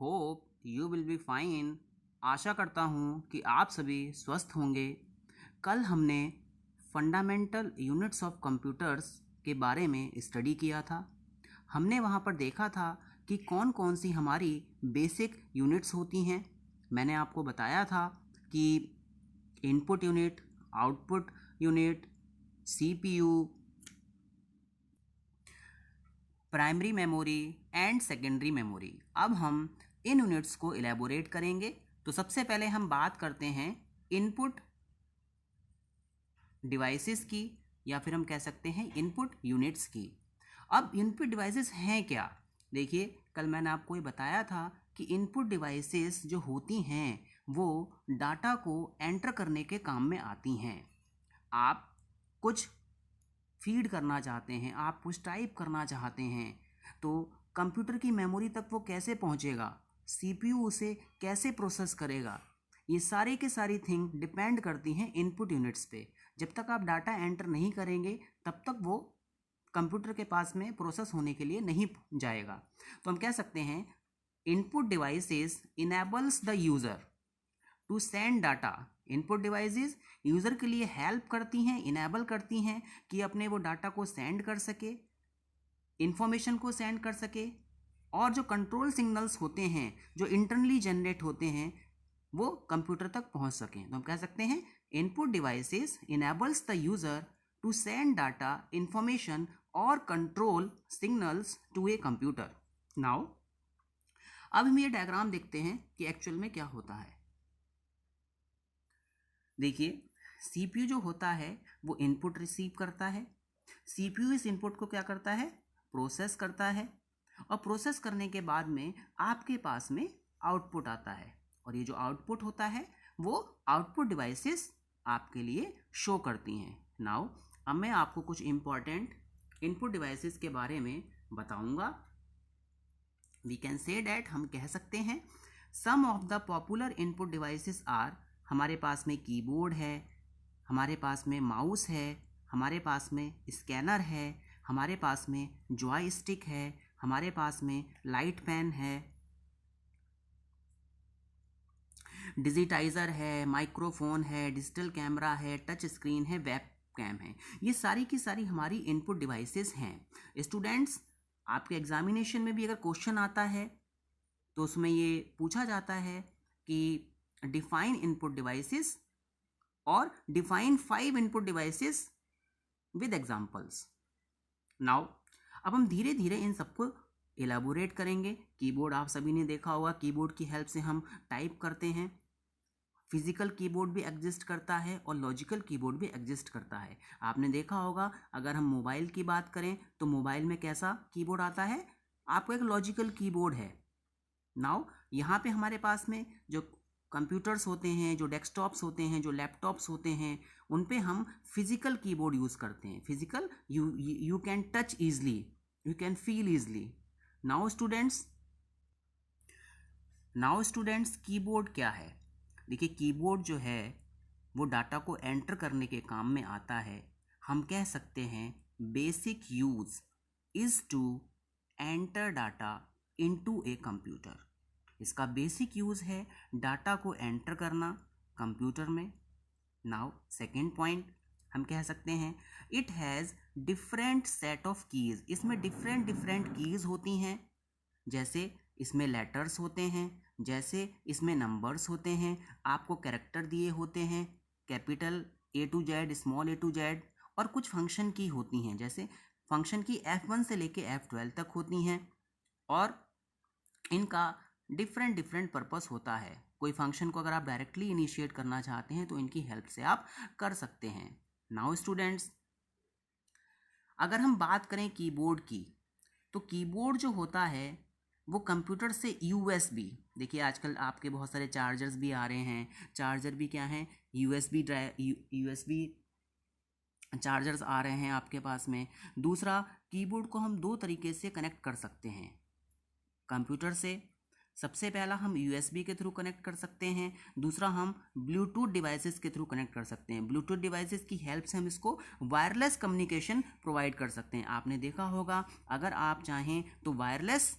Hope you will be fine. आशा करता हूँ कि आप सभी स्वस्थ होंगे। कल हमने फंडामेंटल यूनिट्स ऑफ कंप्यूटर्स के बारे में स्टडी किया था। हमने वहाँ पर देखा था कि कौन कौन सी हमारी बेसिक यूनिट्स होती हैं। मैंने आपको बताया था कि input unit, output unit, CPU, primary memory and secondary memory. अब हम इन यूनिट्स को इलेबोरेट करेंगे। तो सबसे पहले हम बात करते हैं इनपुट डिवाइसेस की, या फिर हम कह सकते हैं इनपुट यूनिट्स की। अब इनपुट डिवाइसेस हैं क्या? देखिए, कल मैंने आपको ये बताया था कि इनपुट डिवाइसेस जो होती हैं वो डाटा को एंटर करने के काम में आती हैं। आप कुछ फीड करना चाहते हैं, आप कुछ टाइप करना चाहते हैं, तो कंप्यूटर की मेमोरी तक वो कैसे पहुंचेगा, सीपीयू उसे कैसे प्रोसेस करेगा, ये सारे के सारी थिंग डिपेंड करती हैं इनपुट यूनिट्स पे। जब तक आप डाटा एंटर नहीं करेंगे तब तक वो कंप्यूटर के पास में प्रोसेस होने के लिए नहीं जाएगा। तो हम कह सकते हैं input devices enables the user to send data. Input devices user के लिए हेल्प करती हैं, इनेबल करती हैं कि अपने वो डाटा को सेंड कर सके, इंफॉर्मेशन को सेंड कर सके, और जो कंट्रोल सिग्नल्स होते हैं जो इंटरनली जनरेट होते हैं वो कंप्यूटर तक पहुंच सकें। तो हम कह सकते हैं input devices enables the user to send data, information और control signals to a computer. Now अब हम ये डायग्राम देखते हैं कि एक्चुअल में क्या होता है। देखिए, सीपीयू जो होता है वो इनपुट रिसीव करता है। सीपीयू इस इनपुट को क्या करता है? प्रोसेस करता है, और प्रोसेस करने के बाद में आपके पास में आउटपुट आता है, और ये जो आउटपुट होता है वो आउटपुट डिवाइसेस आपके लिए शो करती हैं। नाउ अब मैं आपको कुछ इंपॉर्टेंट इनपुट डिवाइसेस के बारे में बताऊंगा। वी कैन से डैट, हम कह सकते हैं some of the popular input devices are, हमारे पास में कीबोर्ड है, हमारे पास में माउस है, हमारे पास में स्कैनर है, हमारे पास में जॉयस्टिक है, हमारे पास में लाइट पेन है, डिजिटाइज़र है, माइक्रोफोन है, डिजिटल कैमरा है, टच स्क्रीन है, वेब कैम है। ये सारी की सारी हमारी इनपुट डिवाइसेस हैं। स्टूडेंट्स, आपके एग्जामिनेशन में भी अगर क्वेश्चन आता है तो उसमें ये पूछा जाता है कि डिफाइन इनपुट डिवाइसेस और define 5 input devices with examples. Now अब हम धीरे धीरे इन सबको एलाबोरेट करेंगे। कीबोर्ड आप सभी ने देखा होगा, कीबोर्ड की हेल्प से हम टाइप करते हैं। फिजिकल कीबोर्ड भी एग्जिस्ट करता है और लॉजिकल कीबोर्ड भी एग्जिस्ट करता है। आपने देखा होगा, अगर हम मोबाइल की बात करें तो मोबाइल में कैसा कीबोर्ड आता है? आपको एक लॉजिकल कीबोर्ड है। नाउ यहाँ पे हमारे पास में जो कंप्यूटर्स होते हैं, जो डेस्कटॉप्स होते हैं, जो लैपटॉप्स होते हैं, उन पे हम फिजिकल कीबोर्ड यूज़ करते हैं। Physical, you can touch easily, you can feel easily. Now students keyboard क्या है? देखिए, कीबोर्ड जो है वो डाटा को एंटर करने के काम में आता है। हम कह सकते हैं basic use is to enter data into a computer. इसका बेसिक यूज़ है डाटा को एंटर करना कंप्यूटर में। नाउ सेकेंड पॉइंट, हम कह सकते हैं it has different set of keys. इसमें डिफरेंट कीज़ होती हैं, जैसे इसमें लेटर्स होते हैं, जैसे इसमें नंबर्स होते हैं, आपको कैरेक्टर दिए होते हैं, capital A to Z, small A to Z, और कुछ फंक्शन की होती हैं, जैसे फंक्शन की F1 से लेके F12 तक होती हैं, और इनका डिफरेंट पर्पस होता है। कोई फंक्शन को अगर आप डायरेक्टली इनिशिएट करना चाहते हैं तो इनकी हेल्प से आप कर सकते हैं। नाउ स्टूडेंट्स, अगर हम बात करें कीबोर्ड की, तो कीबोर्ड जो होता है वो कंप्यूटर से USB, देखिए आजकल आपके बहुत सारे चार्जर्स भी आ रहे हैं। चार्जर भी क्या हैं? USB चार्जर्स आ रहे हैं आपके पास में। दूसरा, कीबोर्ड को हम 2 तरीके से कनेक्ट कर सकते हैं कंप्यूटर से। सबसे पहला हम USB के थ्रू कनेक्ट कर सकते हैं, दूसरा हम ब्लूटूथ डिवाइसेस के थ्रू कनेक्ट कर सकते हैं। ब्लूटूथ डिवाइसेस की हेल्प से हम इसको वायरलेस कम्युनिकेशन प्रोवाइड कर सकते हैं। आपने देखा होगा, अगर आप चाहें तो वायरलेस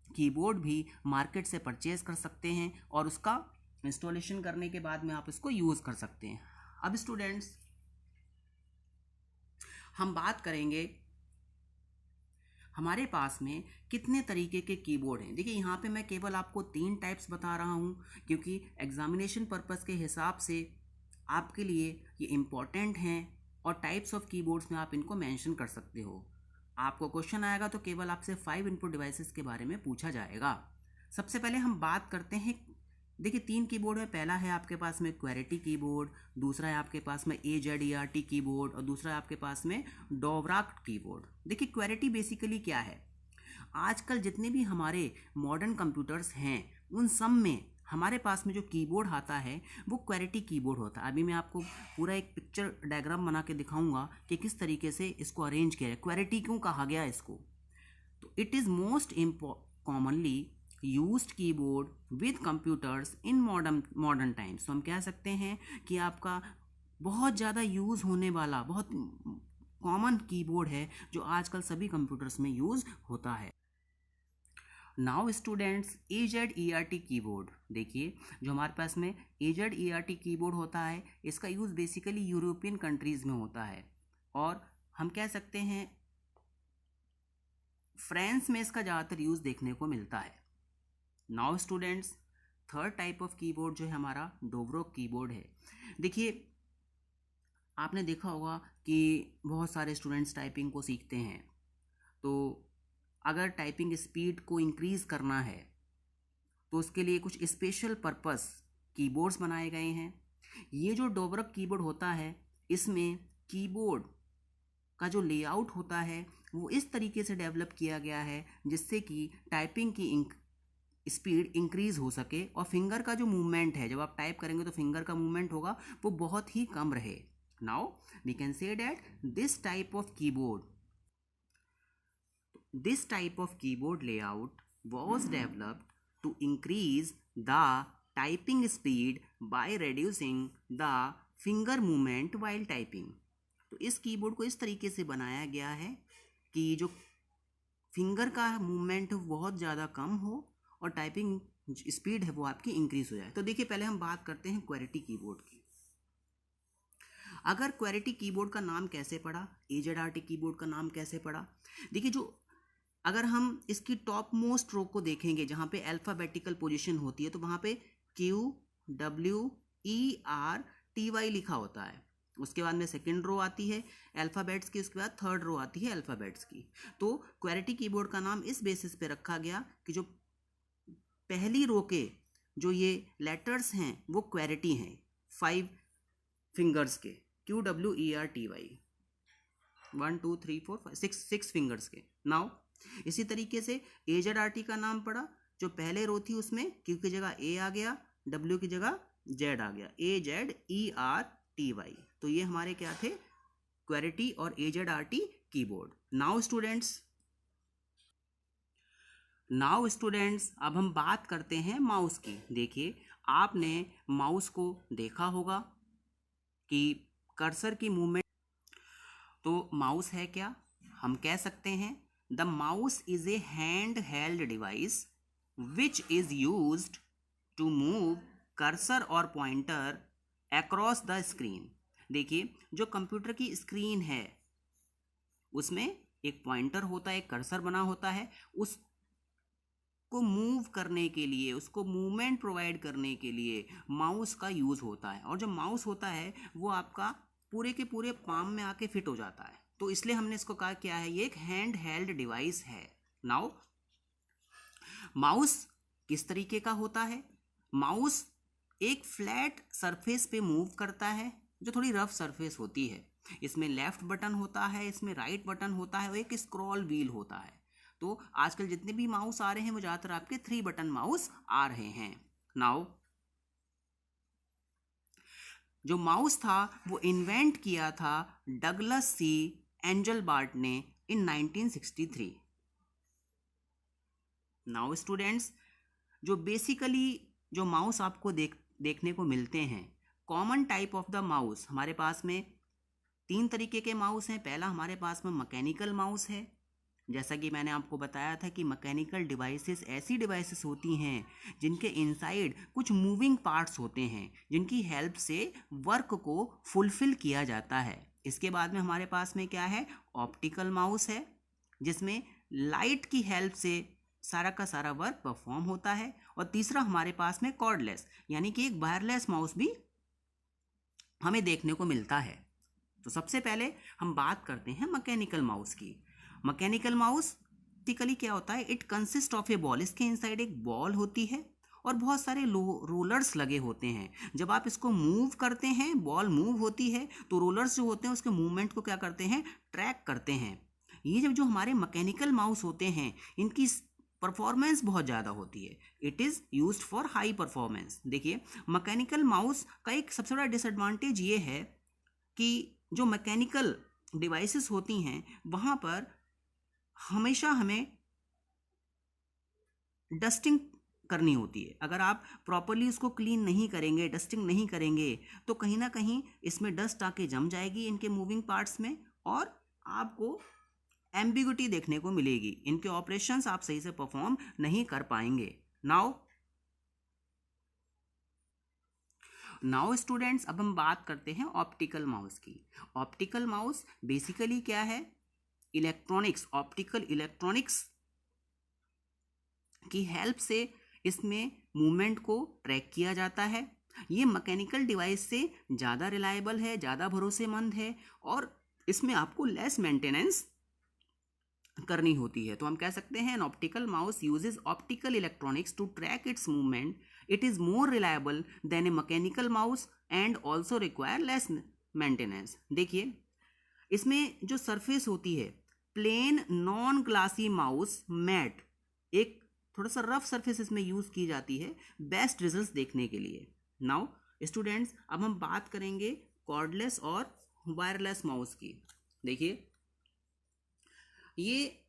कीबोर्ड भी मार्केट से परचेज कर सकते हैं और उसका इंस्टॉलेशन करने के बाद में आप इसको यूज़ कर सकते हैं। अब स्टूडेंट्स हम बात करेंगे हमारे पास में कितने तरीके के कीबोर्ड हैं। देखिए यहाँ पे मैं केवल आपको 3 टाइप्स बता रहा हूँ क्योंकि एग्जामिनेशन पर्पस के हिसाब से आपके लिए ये इम्पॉर्टेंट हैं और टाइप्स ऑफ कीबोर्ड्स में आप इनको मेंशन कर सकते हो। आपको क्वेश्चन आएगा तो केवल आपसे 5 इनपुट डिवाइसेस के बारे में पूछा जाएगा। सबसे पहले हम बात करते हैं, देखिए 3 कीबोर्ड है। पहला है आपके पास में क्वेरिटी कीबोर्ड, दूसरा है आपके पास में AZERT कीबोर्ड और दूसरा है आपके पास में डोवराक कीबोर्ड। देखिए क्वेरिटी बेसिकली क्या है, आजकल जितने भी हमारे मॉडर्न कंप्यूटर्स हैं उन सब में हमारे पास में जो कीबोर्ड आता है वो क्वेरिटी कीबोर्ड होता है। अभी मैं आपको पूरा एक पिक्चर डायग्राम बना के दिखाऊंगा कि किस तरीके से इसको अरेंज किया है, क्वेरिटी क्यों कहा गया इसको। तो it is most commonly used keyboard with computers in modern times. तो हम कह सकते हैं कि आपका बहुत ज़्यादा यूज़ होने वाला बहुत कॉमन कीबोर्ड है जो आजकल सभी कंप्यूटर्स में यूज़ होता है। नाउ स्टूडेंट्स AZERT कीबोर्ड, देखिए जो हमारे पास में AZERT कीबोर्ड होता है इसका यूज़ बेसिकली यूरोपियन कंट्रीज़ में होता है और हम कह सकते हैं फ्रांस में इसका ज़्यादातर यूज़ देखने को मिलता है। Now students third type of keyboard जो है हमारा डोवराक कीबोर्ड है। देखिए आपने देखा होगा कि बहुत सारे स्टूडेंट्स टाइपिंग को सीखते हैं, तो अगर टाइपिंग स्पीड को इंक्रीज़ करना है तो उसके लिए कुछ स्पेशल पर्पस कीबोर्ड्स बनाए गए हैं। ये जो डोवराक कीबोर्ड होता है इसमें कीबोर्ड का जो लेआउट होता है वो इस तरीके से डेवलप किया गया है जिससे कि टाइपिंग की स्पीड इंक्रीज़ हो सके और फिंगर का जो मूवमेंट है, जब आप टाइप करेंगे तो फिंगर का मूवमेंट होगा वो बहुत ही कम रहे। Now we can say that this type of keyboard layout was developed to increase the typing speed by reducing the finger movement while typing। तो इस कीबोर्ड को इस तरीके से बनाया गया है कि जो फिंगर का मूवमेंट बहुत ज़्यादा कम हो और टाइपिंग स्पीड है वो आपकी इंक्रीज हो जाए। तो देखिए पहले हम बात करते हैं क्वेरिटी कीबोर्ड की। अगर क्वेरिटी कीबोर्ड का नाम कैसे पड़ा, AZERT कीबोर्ड का नाम कैसे पड़ा, देखिए जो अगर हम इसकी टॉप मोस्ट रो को देखेंगे जहाँ पे अल्फ़ाबेटिकल पोजीशन होती है तो वहाँ पे QWERTY लिखा होता है। उसके बाद में सेकंड रो आती है अल्फ़ाबेट्स की, उसके बाद थर्ड रो आती है अल्फ़ाबेट्स की। तो क्वेरिटी कीबोर्ड का नाम इस बेसिस पे रखा गया कि जो पहली रो के जो ये लेटर्स हैं वो क्वेरिटी हैं 5 फिंगर्स के, QWERTY 1 2 3 4 5 6 फिंगर्स के। नाउ इसी तरीके से AZERT का नाम पड़ा, जो पहले रो थी उसमें Q की जगह A आ गया, W की जगह Z आ गया, AZERTY। तो ये हमारे क्या थे, क्वेरिटी और AZERT कीबोर्ड। नाउ स्टूडेंट्स अब हम बात करते हैं माउस की। देखिए आपने माउस को देखा होगा कि कर्सर की मूवमेंट, तो माउस है क्या, हम कह सकते हैं the mouse is a hand held device which is used to move cursor और पॉइंटर अक्रॉस द स्क्रीन। देखिए जो कंप्यूटर की स्क्रीन है उसमें एक पॉइंटर होता है, एक कर्सर बना होता है, उसको मूव करने के लिए, उसको मूवमेंट प्रोवाइड करने के लिए माउस का यूज़ होता है। और जो माउस होता है वो आपका पूरे के पूरे पाम में आके फिट हो जाता है, तो इसलिए हमने इसको कहा क्या है, ये एक हैंड हेल्ड डिवाइस है। नाउ माउस किस तरीके का होता है, माउस एक फ्लैट सरफेस पे मूव करता है जो थोड़ी रफ सरफेस होती है। इसमें लेफ्ट बटन होता है, इसमें राइट बटन होता है और एक स्क्रॉल व्हील होता है। तो आजकल जितने भी माउस आ रहे हैं वो ज़्यादातर आपके 3 बटन माउस आ रहे हैं। नाउ जो माउस था वो इन्वेंट किया था डगलस सी एंजलबार्ट ने इन 1963। नाउ स्टूडेंट्स जो बेसिकली जो माउस आपको देखने को मिलते हैं, common type of the mouse, हमारे पास में 3 तरीके के माउस हैं। पहला हमारे पास में मैकेनिकल माउस है, जैसा कि मैंने आपको बताया था कि मैकेनिकल डिवाइसेस ऐसी डिवाइसेस होती हैं जिनके इनसाइड कुछ मूविंग पार्ट्स होते हैं जिनकी हेल्प से वर्क को फुलफिल किया जाता है। इसके बाद में हमारे पास में क्या है, ऑप्टिकल माउस है जिसमें लाइट की हेल्प से सारा का सारा वर्क परफॉर्म होता है। और तीसरा हमारे पास में कॉर्डलेस यानी कि एक वायरलेस माउस भी हमें देखने को मिलता है। तो सबसे पहले हम बात करते हैं मैकेनिकल माउस की। मैकेनिकल माउस टिकली क्या होता है, it consist of A ball. इसके इनसाइड एक बॉल होती है और बहुत सारे रोलर्स लगे होते हैं। जब आप इसको मूव करते हैं, बॉल मूव होती है तो रोलर्स जो होते हैं उसके मूवमेंट को क्या करते हैं, ट्रैक करते हैं। ये जब जो हमारे मैकेनिकल माउस होते हैं इनकी परफॉर्मेंस बहुत ज़्यादा होती है। It is used for high performance. देखिए मैकेनिकल माउस का एक सबसे बड़ा डिसएडवांटेज ये है कि जो मैकेनिकल डिवाइसेस होती हैं वहाँ पर हमेशा हमें डस्टिंग करनी होती है। अगर आप प्रॉपरली उसको क्लीन नहीं करेंगे, डस्टिंग नहीं करेंगे तो कहीं ना कहीं इसमें डस्ट आके जम जाएगी इनके मूविंग पार्ट्स में और आपको एम्बिग्युइटी देखने को मिलेगी। इनके ऑपरेशंस आप सही से परफॉर्म नहीं कर पाएंगे। नाउ स्टूडेंट्स, अब हम बात करते हैं ऑप्टिकल माउस की। ऑप्टिकल माउस बेसिकली क्या है, इलेक्ट्रॉनिक्स, ऑप्टिकल इलेक्ट्रॉनिक्स की हेल्प से इसमें मूवमेंट को ट्रैक किया जाता है। ये मैकेनिकल डिवाइस से ज़्यादा रिलायबल है, ज़्यादा भरोसेमंद है और इसमें आपको लेस मेंटेनेंस करनी होती है। तो हम कह सकते हैं an optical mouse uses optical electronics to track its movement. It is more reliable than a mechanical mouse and also require less maintenance. देखिए इसमें जो सरफेस होती है, plain non glassy mouse mat, एक थोड़ा सा रफ सरफेस इसमें use की जाती है बेस्ट रिजल्ट्स देखने के लिए। नाउ स्टूडेंट्स, अब हम बात करेंगे कॉर्डलेस और वायरलेस माउस की। देखिए ये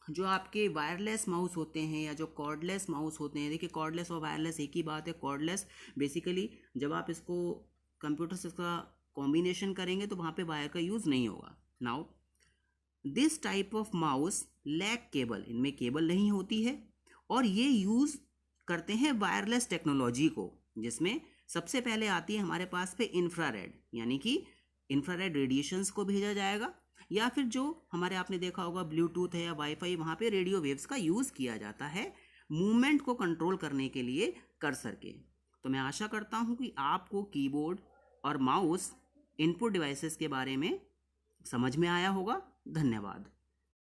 जो आपके वायरलेस माउस होते हैं या जो कॉर्डलेस माउस होते हैं, देखिए कॉर्डलेस और वायरलेस एक ही बात है। कॉर्डलेस बेसिकली जब आप इसको कंप्यूटर से इसका कॉम्बिनेशन करेंगे तो वहाँ पे वायर का यूज़ नहीं होगा। Now this type of mouse lack cable, इनमें केबल नहीं होती है और ये यूज़ करते हैं वायरलेस टेक्नोलॉजी को, जिसमें सबसे पहले आती है हमारे पास पे इंफ्रारेड, यानी कि इंफ्रारेड रेडिएशंस को भेजा जाएगा या फिर जो हमारे आपने देखा होगा ब्लूटूथ है या वाईफाई, वहाँ पे रेडियो वेव्स का यूज़ किया जाता है मूवमेंट को कंट्रोल करने के लिए कर्सर के। तो मैं आशा करता हूँ कि आपको कीबोर्ड और माउस इनपुट डिवाइसेस के बारे में समझ में आया होगा। धन्यवाद।